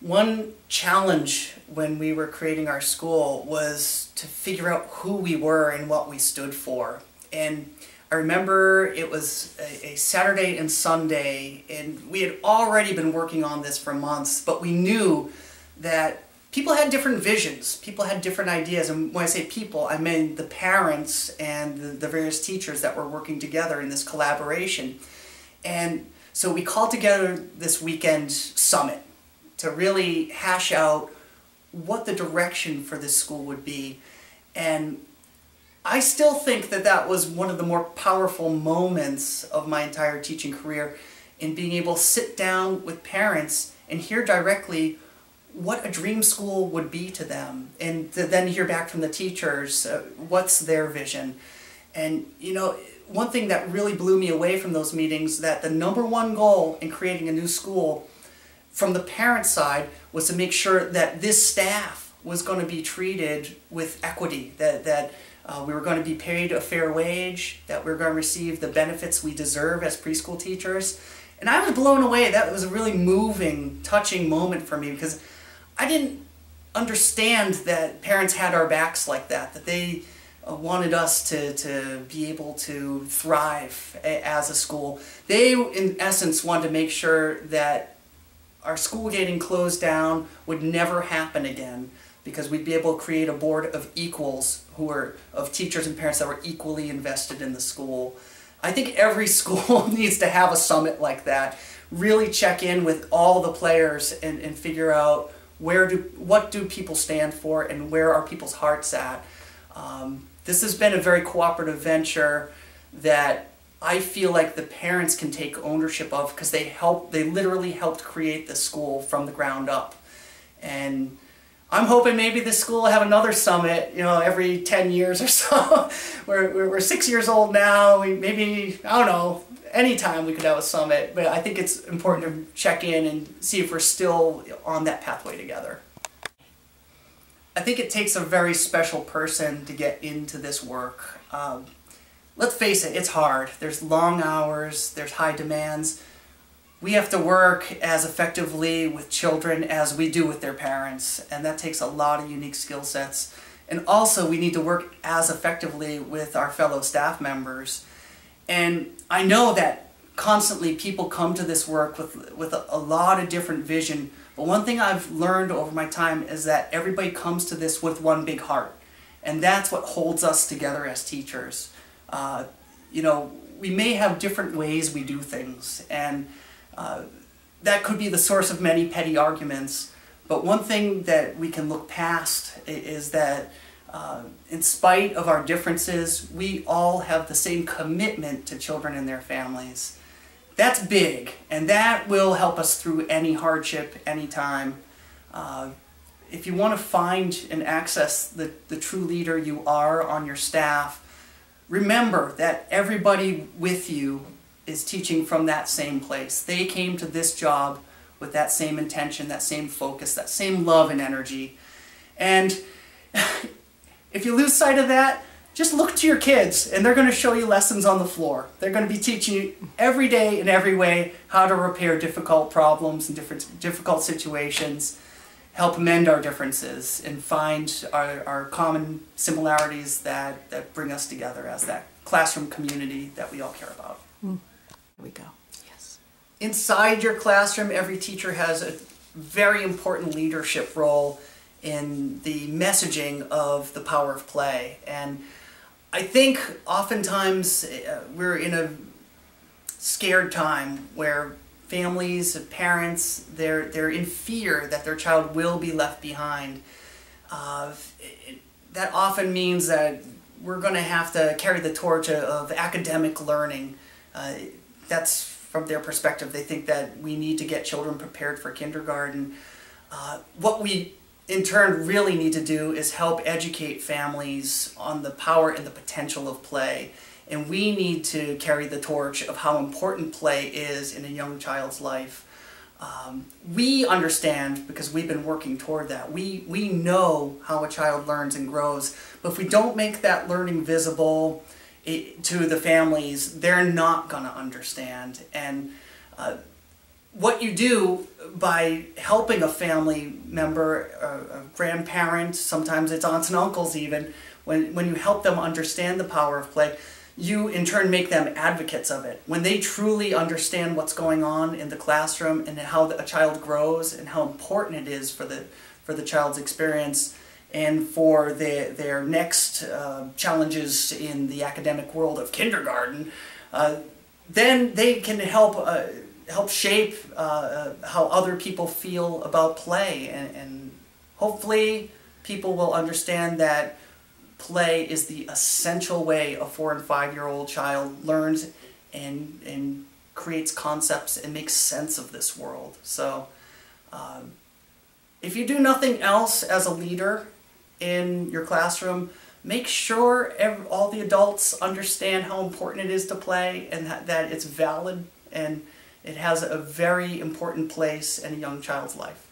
One challenge when we were creating our school was to figure out who we were and what we stood for. And I remember it was a Saturday and Sunday, and we had already been working on this for months, but we knew that people had different visions, people had different ideas, and when I say people, I mean the parents and the various teachers that were working together in this collaboration. And so we called together this weekend summit to really hash out what the direction for this school would be. And I still think that that was one of the more powerful moments of my entire teaching career, in being able to sit down with parents and hear directly what a dream school would be to them, and to then hear back from the teachers what's their vision. And you know, one thing that really blew me away from those meetings, that the #1 goal in creating a new school from the parent side was to make sure that this staff was going to be treated with equity, that we were going to be paid a fair wage, that we were going to receive the benefits we deserve as preschool teachers. And I was blown away. That was a really moving, touching moment for me, because I didn't understand that parents had our backs like that, that they wanted us to be able to thrive as a school. They, in essence, wanted to make sure that our school getting closed down would never happen again, because we'd be able to create a board of equals of teachers and parents that were equally invested in the school. I think every school needs to have a summit like that. Really check in with all the players and figure out what do people stand for and where are people's hearts at. This has been a very cooperative venture that I feel like the parents can take ownership of, because they literally helped create the school from the ground up. And I'm hoping maybe this school will have another summit, you know, every 10 years or so. We're 6 years old now. Maybe, I don't know, anytime we could have a summit. But I think it's important to check in and see if we're still on that pathway together. I think it takes a very special person to get into this work. Let's face it, it's hard. There's long hours, there's high demands. We have to work as effectively with children as we do with their parents, and that takes a lot of unique skill sets. And also, we need to work as effectively with our fellow staff members. And I know that constantly people come to this work with a lot of different vision, but one thing I've learned over my time is that everybody comes to this with one big heart, and that's what holds us together as teachers. You know, we may have different ways we do things, and that could be the source of many petty arguments, but one thing that we can look past is that in spite of our differences, we all have the same commitment to children and their families. That's big, and that will help us through any hardship, anytime. If you want to find and access the true leader you are on your staff, remember that everybody with you is teaching from that same place. They came to this job with that same intention, that same focus, that same love and energy. And if you lose sight of that, just look to your kids, and they're going to show you lessons on the floor. They're going to be teaching you every day in every way how to repair difficult problems and difficult situations, help mend our differences, and find our common similarities that bring us together as that classroom community that we all care about. There we go. Yes. Inside your classroom, every teacher has a very important leadership role in the messaging of the power of play. And I think oftentimes we're in a scared time where families, parents, they're in fear that their child will be left behind. That often means that we're going to have to carry the torch of academic learning. That's from their perspective. They think that we need to get children prepared for kindergarten. What we in turn really need to do is help educate families on the power and the potential of play. And we need to carry the torch of how important play is in a young child's life. We understand, because we've been working toward that. We know how a child learns and grows, but if we don't make that learning visible to the families, they're not going to understand. And what you do by helping a family member, a grandparent, sometimes it's aunts and uncles even, when you help them understand the power of play, you in turn make them advocates of it. When they truly understand what's going on in the classroom and how a child grows and how important it is for the child's experience and for their next challenges in the academic world of kindergarten, then they can help shape how other people feel about play, and hopefully people will understand that play is the essential way a 4- and 5-year-old child learns and creates concepts and makes sense of this world. So if you do nothing else as a leader in your classroom, make sure all the adults understand how important it is to play, and that it's valid and it has a very important place in a young child's life.